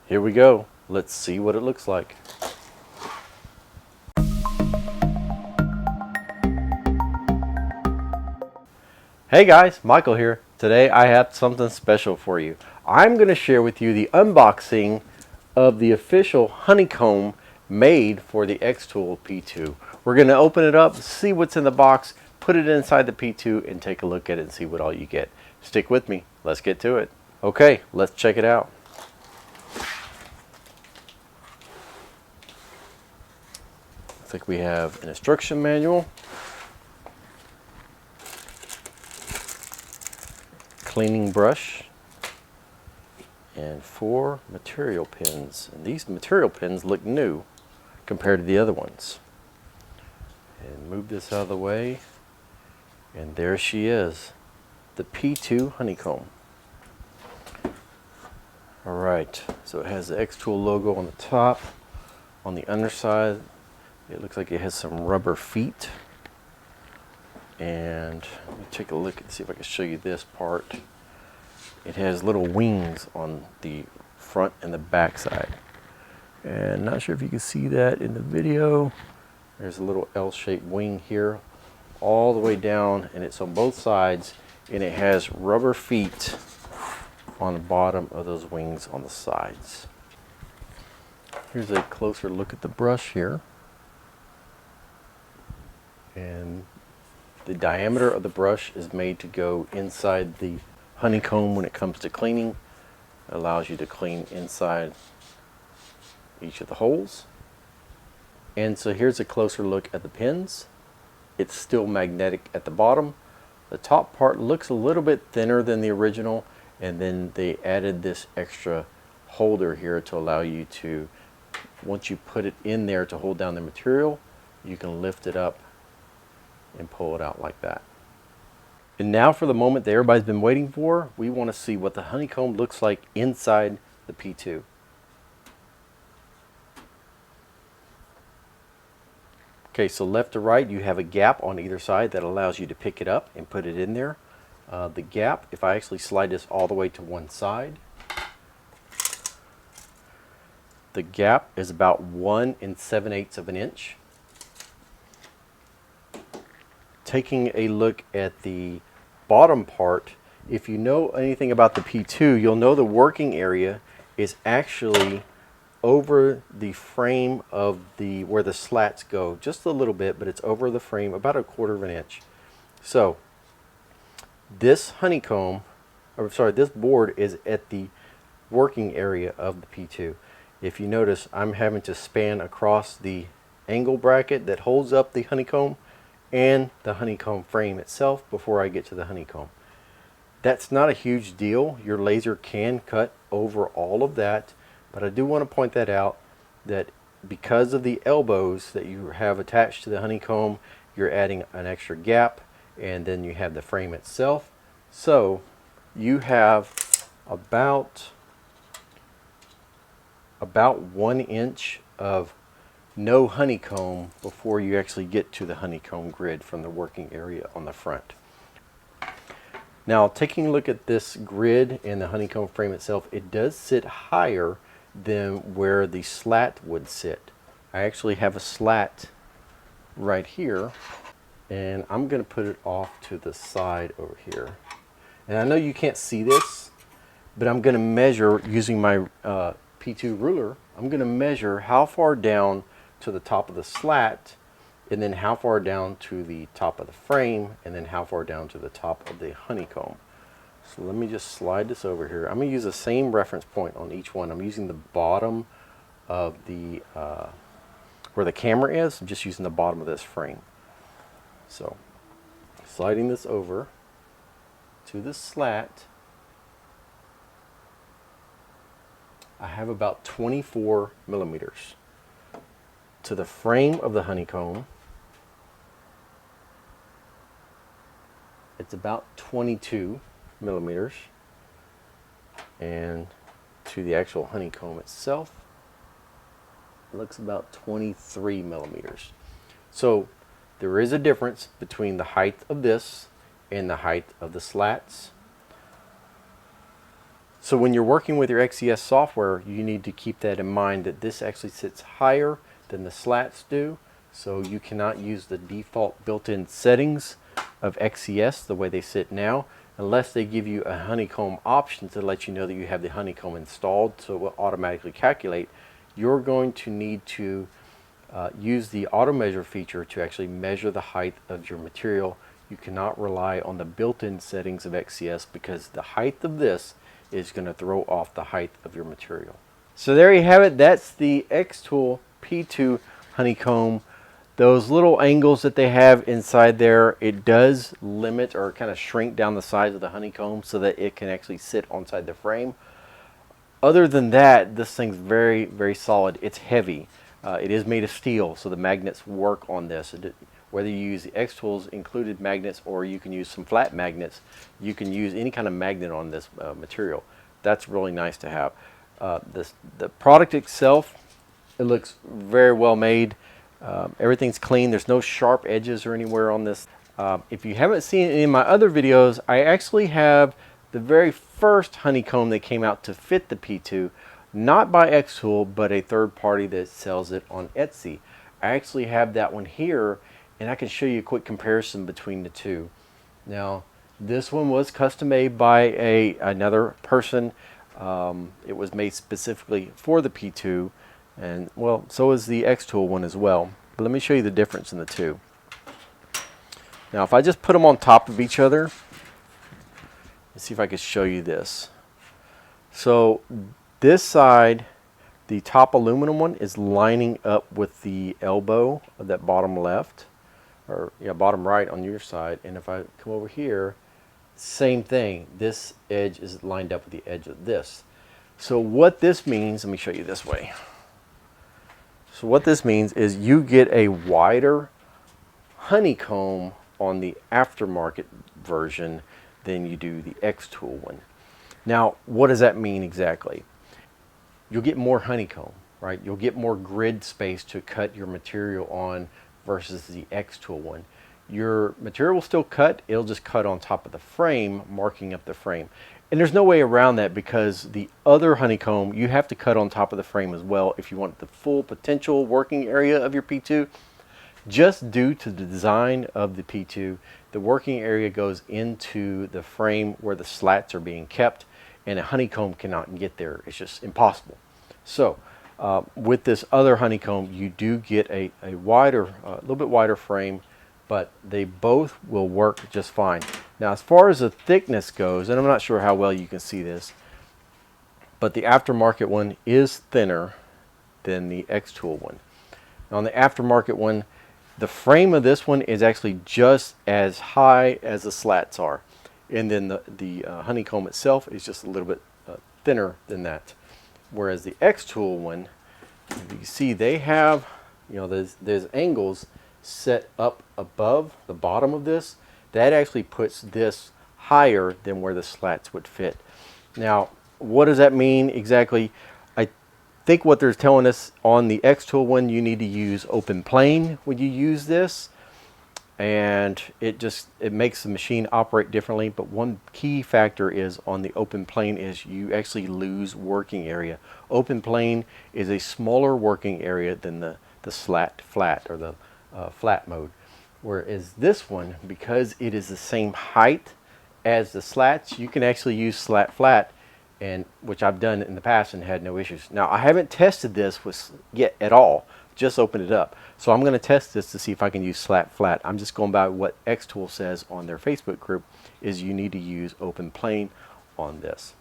Here we go. Let's see what it looks like. Hey guys, Michael here. Today I have something special for you. I'm going to share with you the unboxing of the official honeycomb made for the xTool P2. We're going to open it up, see what's in the box, put it inside the P2, and take a look at it and see what all you get. Stick with me. Let's get to it. Okay, let's check it out. Looks like we have an instruction manual, cleaning brush, and 4 material pins. And these material pins look new compared to the other ones. And move this out of the way, and there she is, the P2 Honeycomb. Alright, so it has the xTool logo on the top. On the underside, it looks like it has some rubber feet. And let me take a look and see if I can show you this part. It has little wings on the front and the back side. And not sure if you can see that in the video. There's a little L-shaped wing here all the way down, and it's on both sides, and it has rubber feet on the bottom of those wings on the sides. Here's a closer look at the brush here. And the diameter of the brush is made to go inside the honeycomb when it comes to cleaning. It allows you to clean inside each of the holes. And so here's a closer look at the pins. It's still magnetic at the bottom. The top part looks a little bit thinner than the original, and then they added this extra holder here to allow you to, once you put it in there to hold down the material, you can lift it up and pull it out like that. And now for the moment that everybody's been waiting for, we want to see what the honeycomb looks like inside the P2. Okay, so left to right, you have a gap on either side that allows you to pick it up and put it in there. The gap, if I actually slide this all the way to one side, the gap is about 1 7/8 of an inch. Taking a look at the bottom part, if you know anything about the P2, you'll know the working area is actually over the frame of the where the slats go, just a little bit, but it's over the frame about 1/4 of an inch. So this honeycomb, or sorry, this board is at the working area of the P2. If you notice, I'm having to span across the angle bracket that holds up the honeycomb and the honeycomb frame itself before I get to the honeycomb. That's not a huge deal. Your laser can cut over all of that, but I do want to point that out, that because of the elbows that you have attached to the honeycomb, you're adding an extra gap, and then you have the frame itself. So you have about 1 inch of no honeycomb before you actually get to the honeycomb grid from the working area on the front. Now, taking a look at this grid and the honeycomb frame itself, it does sit higher than where the slat would sit. I actually have a slat right here, and I'm going to put it off to the side over here. And I know you can't see this, but I'm going to measure using my P2 ruler. I'm going to measure how far down to the top of the slat, and then how far down to the top of the frame, and then how far down to the top of the honeycomb. So let me just slide this over here. I'm going to use the same reference point on each one. I'm using the bottom of the where the camera is. I'm just using the bottom of this frame. So sliding this over to the slat, I have about 24 millimeters. To the frame of the honeycomb, it's about 22 millimeters. And to the actual honeycomb itself, it looks about 23 millimeters. So there is a difference between the height of this and the height of the slats. So when you're working with your XCS software, you need to keep that in mind, that this actually sits higher than the slats do. So you cannot use the default built-in settings of XCS the way they sit now, unless they give you a honeycomb option to let you know that you have the honeycomb installed, so it will automatically calculate. You're going to need to use the auto measure feature to actually measure the height of your material. You cannot rely on the built-in settings of XCS, because the height of this is going to throw off the height of your material. So there you have it. That's the xTool P2 Honeycomb. Those little angles that they have inside there, it does limit or kind of shrink down the size of the honeycomb so that it can actually sit inside the frame. Other than that, this thing's very, very solid. It's heavy. It is made of steel, so the magnets work on this. Whether you use the xTool's included magnets or you can use some flat magnets, you can use any kind of magnet on this material. That's really nice to have. The product itself, it looks very well made. Everything's clean. There's no sharp edges or anywhere on this. If you haven't seen any of my other videos, I actually have the very first honeycomb that came out to fit the P2, not by xTool, but a third party that sells it on Etsy. I actually have that one here, and I can show you a quick comparison between the two. Now, this one was custom made by another person. It was made specifically for the P2, and well, so is the xTool one as well. But let me show you the difference in the two. Now, if I just put them on top of each other, let's see if I can show you this. So this side, the top aluminum one, is lining up with the elbow of that bottom left, or yeah, bottom right on your side. And if I come over here, same thing. This edge is lined up with the edge of this. So what this means, let me show you this way. So what this means is you get a wider honeycomb on the aftermarket version than you do the xTool one. Now, what does that mean exactly? You'll get more honeycomb, right? You'll get more grid space to cut your material on versus the xTool one. Your material will still cut, it'll just cut on top of the frame, marking up the frame. And there's no way around that, because the other honeycomb, you have to cut on top of the frame as well if you want the full potential working area of your P2. Just due to the design of the P2, the working area goes into the frame where the slats are being kept, and a honeycomb cannot get there. It's just impossible. So with this other honeycomb, you do get a wider, a little bit wider frame, but they both will work just fine. Now, as far as the thickness goes, and I'm not sure how well you can see this, but the aftermarket one is thinner than the xTool one. Now, on the aftermarket one, the frame of this one is actually just as high as the slats are. And then the honeycomb itself is just a little bit thinner than that. Whereas the xTool one, if you see, they have, you know, there's angles set up above the bottom of this. That actually puts this higher than where the slats would fit. Now, what does that mean exactly? I think what they're telling us on the xTool one, you need to use open plane when you use this. And it makes the machine operate differently. But one key factor is on the open plane is you actually lose working area. Open plane is a smaller working area than the slat flat or the flat mode. Whereas this one, because it is the same height as the slats, you can actually use slat flat, and which I've done in the past and had no issues. Now, I haven't tested this with yet at all. Just opened it up. So I'm going to test this to see if I can use slat flat. I'm just going by what xTool says on their Facebook group, is you need to use open plane on this.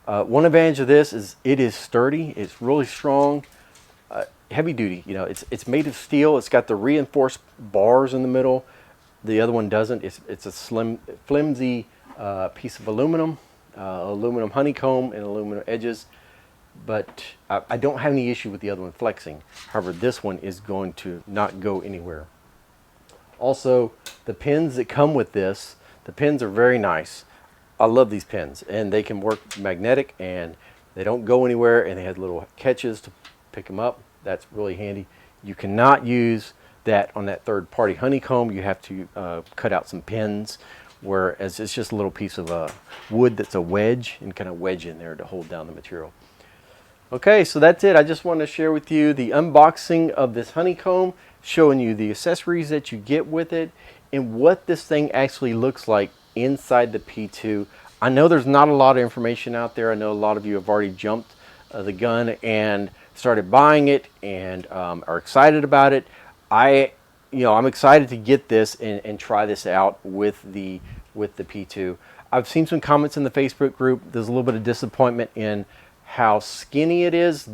One advantage of this is it is sturdy. It's really strong, heavy duty. You know, it's made of steel. It's got the reinforced bars in the middle. The other one doesn't. It's a slim, flimsy piece of aluminum, aluminum honeycomb and aluminum edges. But I don't have any issue with the other one flexing. However, this one is going to not go anywhere. Also, the pins that come with this, the pins are very nice. I love these pins, and they can work magnetic, and they don't go anywhere, and they have little catches to pick them up. That's really handy. You cannot use that on that third-party honeycomb. You have to cut out some pins whereas it's just a little piece of wood that's a wedge, and kind of wedge in there to hold down the material. Okay, so that's it. I just wanted to share with you the unboxing of this honeycomb, showing you the accessories that you get with it and what this thing actually looks like inside the P2. I know there's not a lot of information out there. I know a lot of you have already jumped the gun and started buying it and are excited about it. I'm excited to get this and try this out with the P2. I've seen some comments in the Facebook group. There's a little bit of disappointment in how skinny it is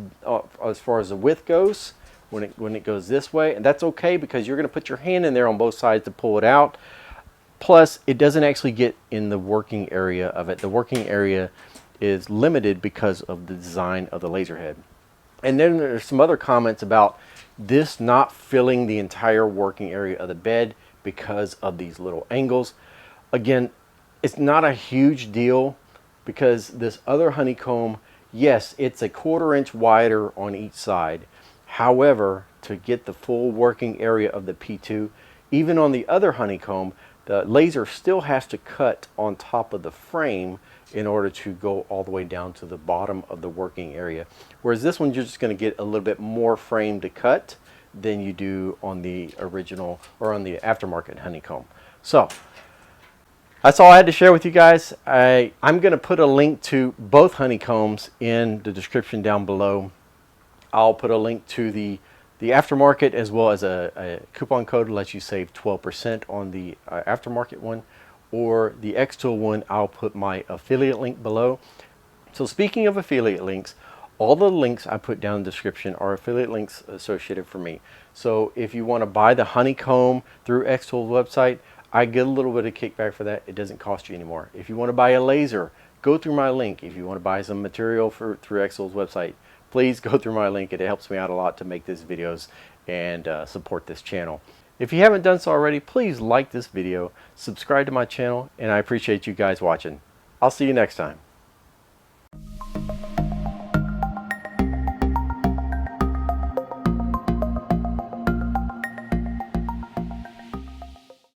as far as the width goes when it goes this way, and that's okay because you're going to put your hand in there on both sides to pull it out. Plus, it doesn't actually get in the working area of it. The working area is limited because of the design of the laser head. And then there's some other comments about this not filling the entire working area of the bed because of these little angles. Again, it's not a huge deal because this other honeycomb, yes, it's a 1/4 inch wider on each side. However, to get the full working area of the P2, even on the other honeycomb, the laser still has to cut on top of the frame in order to go all the way down to the bottom of the working area. Whereas this one, you're just going to get a little bit more frame to cut than you do on the original or on the aftermarket honeycomb. So that's all I had to share with you guys. I'm going to put a link to both honeycombs in the description down below. I'll put a link to the aftermarket as well as a coupon code to let you save 12% on the aftermarket one, or the xTool one. I'll put my affiliate link below. So speaking of affiliate links, all the links I put down in the description are affiliate links associated for me. So if you want to buy the honeycomb through xTool's website, I get a little bit of kickback for that. It doesn't cost you anymore. If you want to buy a laser, go through my link. If you want to buy some material through xTool's website, please go through my link. It helps me out a lot to make these videos and support this channel. If you haven't done so already, please like this video, subscribe to my channel, and I appreciate you guys watching. I'll see you next time.